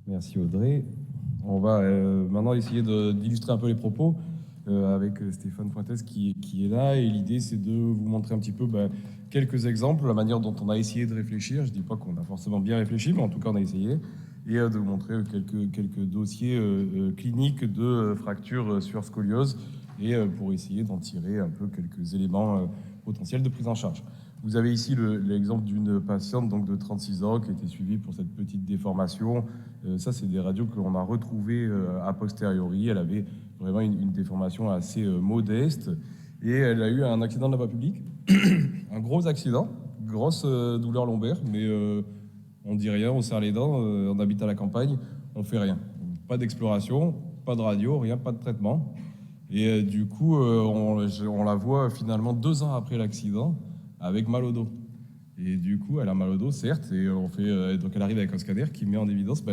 Merci Audrey. On va maintenant essayer d'illustrer un peu les propos avec Stéphane Pointès qui est là. Et l'idée, c'est de vous montrer un petit peu quelques exemples, la manière dont on a essayé de réfléchir. Je ne dis pas qu'on a forcément bien réfléchi, mais en tout cas, on a essayé. Et de vous montrer quelques dossiers cliniques de fractures sur scoliose et pour essayer d'en tirer un peu quelques éléments potentiels de prise en charge. Vous avez ici l'exemple d'une patiente donc de 36 ans qui a été suivie pour cette petite déformation. Ça, c'est des radios que l'on a retrouvées a posteriori. Elle avait vraiment une déformation assez modeste et elle a eu un accident de la voie publique, un gros accident, grosse douleur lombaire, mais on dit rien, on serre les dents, on habite à la campagne, on fait rien. Pas d'exploration, pas de radio, rien, pas de traitement. Et du coup, on la voit finalement 2 ans après l'accident avec mal au dos. Et du coup, elle a mal au dos, certes, et donc elle arrive avec un scanner qui met en évidence,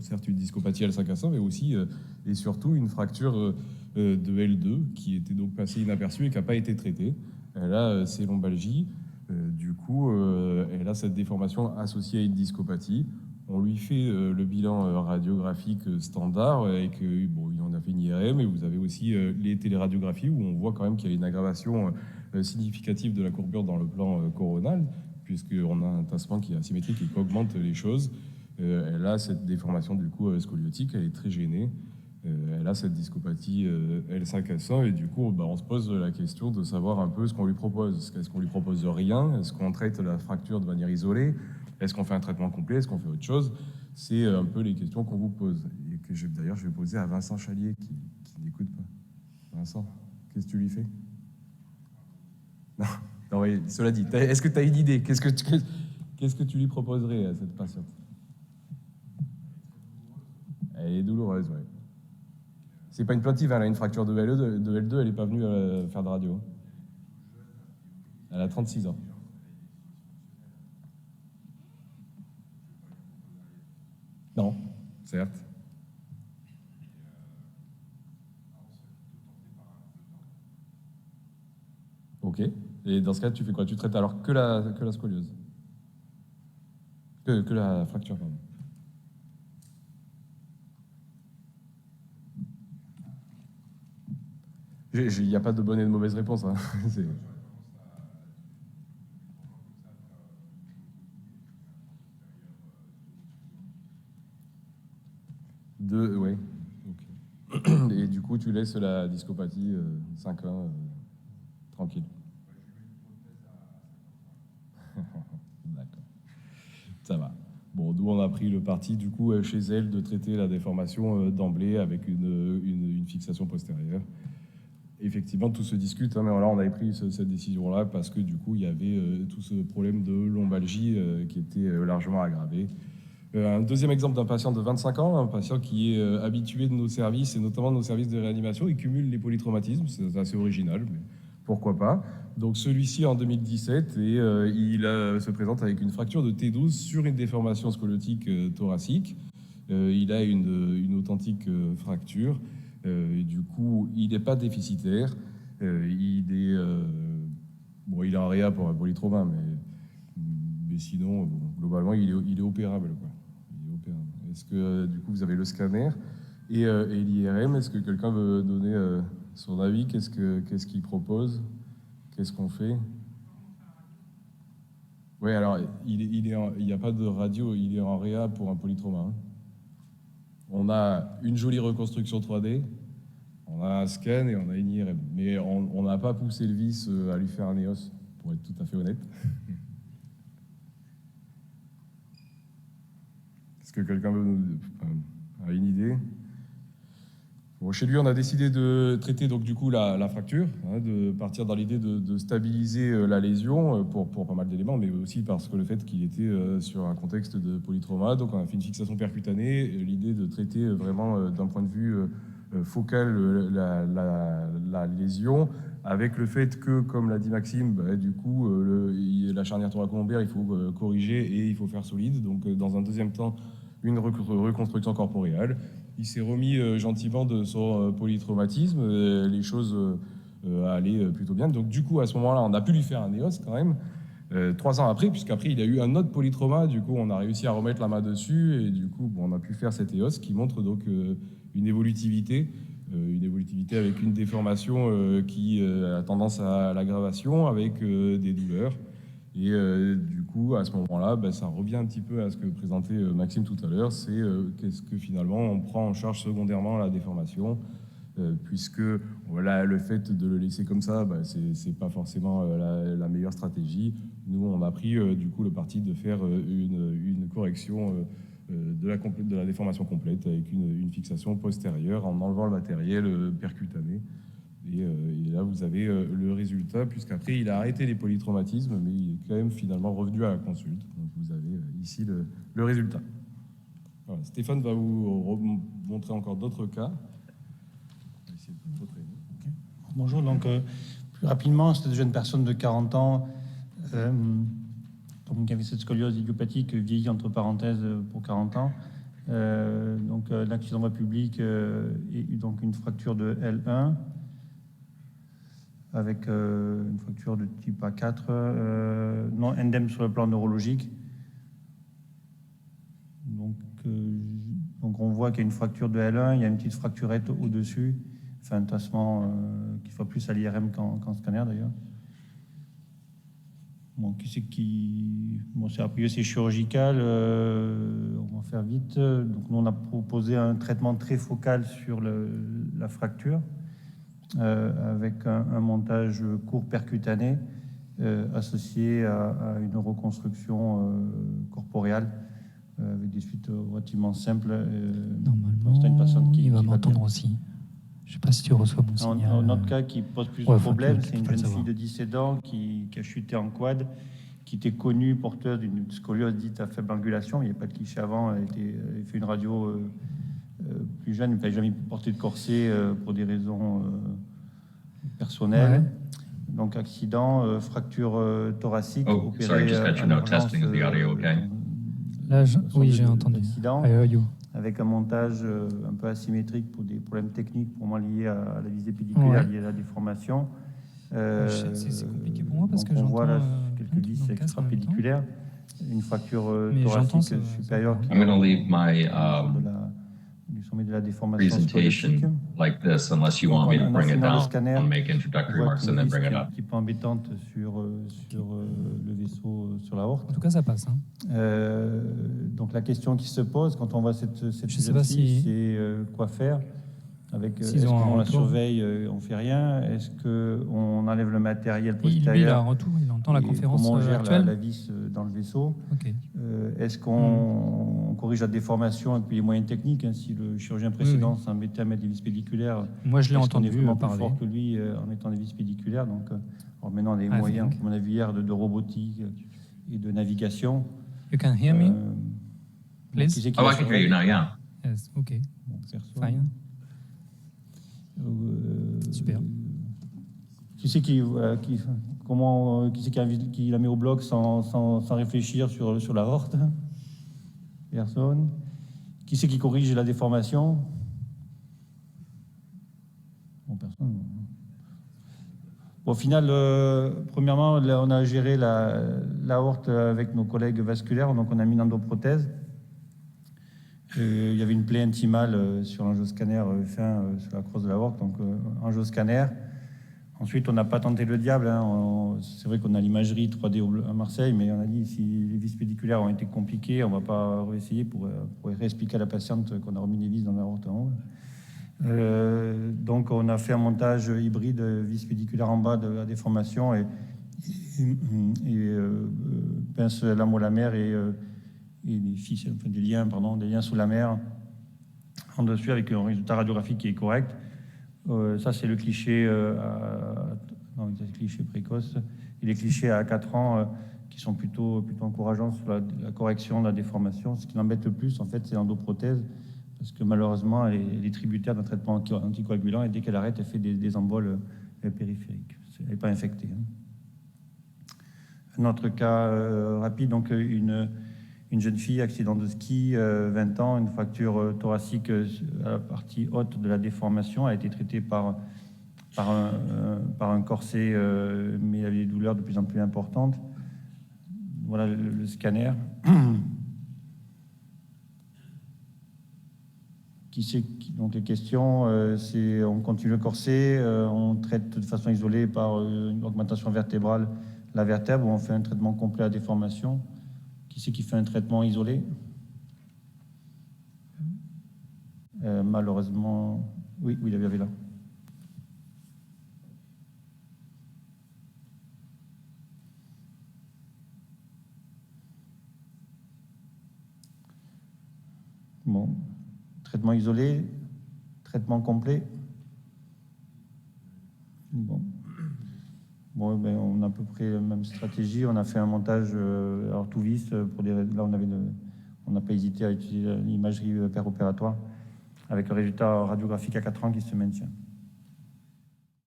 certes, une discopathie L5-A100, mais aussi et surtout une fracture de L2 qui était donc passée inaperçue et qui n'a pas été traitée. Elle a ses lombalgies, du coup, elle a cette déformation associée à une discopathie. On lui fait le bilan radiographique standard et il en a fait une IRM, et vous avez aussi les téléradiographies où on voit quand même qu'il y a une aggravation significative de la courbure dans le plan coronal, puisqu'on a un tassement qui est asymétrique et qui augmente les choses. Elle a cette déformation du coup scoliotique, elle est très gênée. Elle a cette discopathie L5-S1 et du coup on se pose la question de savoir un peu ce qu'on lui propose. Est-ce qu'on lui propose rien? Est-ce qu'on traite la fracture de manière isolée? Est-ce qu'on fait un traitement complet? Est-ce qu'on fait autre chose? C'est un peu les questions qu'on vous pose et que je vais poser à Vincent Chalier qui n'écoute pas. Vincent, qu'est-ce que tu lui fais? Non, non, oui, cela dit, est-ce que tu as une idée? Qu'est-ce que tu lui proposerais à cette patiente? Elle est douloureuse, oui. C'est pas une plaintive, elle a une fracture de L2, elle n'est pas venue faire de radio. Elle a 36 ans. Non, certes. Ok. Et dans ce cas, tu fais quoi? Tu traites alors que la scoliose? Que la fracture, pardon. Il n'y a pas de bonne et de mauvaise réponse. Hein. Ouais. Okay. Et du coup, tu laisses la discopathie 5 ans tranquille. D'accord. Ça va. Bon, nous, on a pris le parti, du coup, chez elle, de traiter la déformation d'emblée avec une fixation postérieure. Effectivement, tout se discute, hein, mais là, on avait pris cette décision-là parce que, du coup, il y avait tout ce problème de lombalgie qui était largement aggravé. Un deuxième exemple d'un patient de 25 ans, un patient qui est habitué de nos services, et notamment de nos services de réanimation, il cumule les polytraumatismes, c'est assez original, mais pourquoi pas. Donc celui-ci en 2017, et se présente avec une fracture de T12 sur une déformation scoliotique thoracique. Il a une authentique fracture, et du coup, il n'est pas déficitaire, il est en réa pour un polytrauma, mais sinon, globalement, il est opérable, quoi. Est-ce que du coup vous avez le scanner et l'IRM? Est-ce que quelqu'un veut donner son avis? Qu'est-ce qu'il propose? Qu'est-ce qu'on fait? Oui, alors il n'y a pas de radio, il est en réa pour un polytrauma. Hein. On a une jolie reconstruction 3D, on a un scan et on a une IRM. Mais on n'a pas poussé le vis à lui faire un EOS, pour être tout à fait honnête. Est-ce que quelqu'un a une idée? Bon, chez lui, on a décidé de traiter donc du coup la fracture, hein, de partir dans l'idée de stabiliser la lésion pour pas mal d'éléments, mais aussi parce que le fait qu'il était sur un contexte de polytrauma, donc on a fait une fixation percutanée, l'idée de traiter vraiment d'un point de vue focal la lésion, avec le fait que, comme l'a dit Maxime, du coup la charnière thoracolombaire, il faut corriger et il faut faire solide, donc dans un deuxième temps, une reconstruction corporeale. Il s'est remis gentiment de son polytraumatisme, les choses allaient plutôt bien. Donc du coup, à ce moment-là, on a pu lui faire un EOS quand même. 3 ans après, puisqu'après il a eu un autre polytrauma, du coup on a réussi à remettre la main dessus et du coup on a pu faire cet EOS qui montre donc une évolutivité avec une déformation qui a tendance à l'aggravation avec des douleurs. Et du coup, à ce moment-là, ça revient un petit peu à ce que présentait Maxime tout à l'heure, c'est qu'est-ce que finalement on prend en charge secondairement la déformation, puisque voilà, le fait de le laisser comme ça, c'est pas forcément la meilleure stratégie. Nous, on a pris du coup le parti de faire une correction de la déformation complète avec une fixation postérieure en enlevant le matériel percutané. Et là, vous avez le résultat, puisqu'après, il a arrêté les polytraumatismes, mais il est quand même finalement revenu à la consulte. Donc, vous avez ici le résultat. Voilà, Stéphane va vous montrer encore d'autres cas. Okay. Bonjour, donc plus rapidement, c'était une jeune personne de 40 ans donc, qui avait cette scoliose idiopathique vieillie entre parenthèses pour 40 ans. Donc l'accident de voie publique et donc une fracture de L1 avec une fracture de type A4, non indemne sur le plan neurologique. Donc on voit qu'il y a une fracture de L1, il y a une petite fracturette au-dessus, enfin un tassement qui soit plus à l'IRM qu'en scanner d'ailleurs. Bon, c'est a priori c'est chirurgical, on va faire vite. Donc nous on a proposé un traitement très focal sur la fracture avec un montage court percutané associé à une reconstruction corporeale avec des suites relativement simples. Normalement, une personne il va va m'entendre bien. aussi. Je ne sais pas si tu reçois mon signal. Un autre cas qui pose plus de problèmes, c'est une jeune fille de 17 ans qui a chuté en quad, qui était connue porteuse d'une scoliose dite à faible angulation. Il n'y a pas de cliché avant, elle a fait une radio plus jeune, elle n'avait jamais porté de corset pour des raisons personnelles. Ouais. Donc accident, fracture thoracique, opérée Sorry, just got your note testing of the audio, okay? Là, oui, j'ai entendu. Accident, I heard you. avec un montage un peu asymétrique pour des problèmes techniques pour moi liés à la visée pédiculaire, liés à la déformation. C'est compliqué pour moi parce que on j'entends voit là quelques vis extra-pédiculaires, une fracture thoracique supérieure qui I'm going to leave my du sommet de la déformation presentation like this unless you want me to bring it down. I'll make introductory remarks and then bring it un up. petit peu embêtante sur le vaisseau, sur la horte. En tout cas, ça passe. Hein. Donc la question qui se pose quand on voit cette jeune fille, c'est quoi faire avec, est-ce qu'on la surveille, on fait rien? Est-ce qu'on enlève le matériel postérieur? Lui, il a un retour, il entend la conférence comment on gère actuelle. la vis dans le vaisseau? Okay. Est-ce qu'on corrige la déformation avec les moyens techniques, hein, si le chirurgien précédent s'embêtait à mettre des vis pédiculaires? Moi, je l'ai entendu est vraiment parler. plus fort que lui en mettant des vis pédiculaires. Donc, maintenant, on a des moyens, à mon avis, hier, de robotique et de navigation. You can hear me, please? Oh, I can hear you now, yeah. Yes, okay. Fine. Super. Qui c'est qui la met au bloc sans réfléchir sur la horte? Personne. Qui c'est qui corrige la déformation? Bon, personne. Au final, premièrement, là, on a géré la horte avec nos collègues vasculaires, donc on a mis une endoprothèse. Il y avait une plaie intimale sur l'angioscanner fin sur la crosse de la horte, donc angioscanner. Ensuite, on n'a pas tenté le diable. Hein. C'est vrai qu'on a l'imagerie 3D à Marseille, mais on a dit si les vis pédiculaires ont été compliquées, on ne va pas réessayer pour réexpliquer à la patiente qu'on a remis les vis dans la horte en haut. Donc, on a fait un montage hybride, vis pédiculaire en bas de la déformation et pince lamolaire et des fils, enfin des liens sous la mer en dessus avec un résultat radiographique qui est correct. Ça, c'est le cliché, le cliché précoce. Et les clichés à 4 ans qui sont plutôt encourageants sur la correction de la déformation. Ce qui m'embête le plus, en fait, c'est l'endoprothèse, parce que malheureusement, elle est tributaire d'un traitement anticoagulant et dès qu'elle arrête, elle fait des emboles périphériques. Elle n'est pas infectée. Hein. Un autre cas rapide, donc une jeune fille, accident de ski, 20 ans, une fracture thoracique à la partie haute de la déformation, a été traitée par un corset, mais il y avait des douleurs de plus en plus importantes. voilà le scanner. Donc les questions, c'est on continue le corset, on traite de façon isolée par une augmentation vertébrale la vertèbre ou on fait un traitement complet à déformation. Qui c'est qui fait un traitement isolé? Malheureusement, oui, il y avait là. Bon. Traitement isolé, traitement complet. Bon. Bon, ben, on a à peu près la même stratégie. On a fait un montage alors tout vis. Là, on n'a pas hésité à utiliser l'imagerie opératoire avec un résultat radiographique à 4 ans qui se maintient.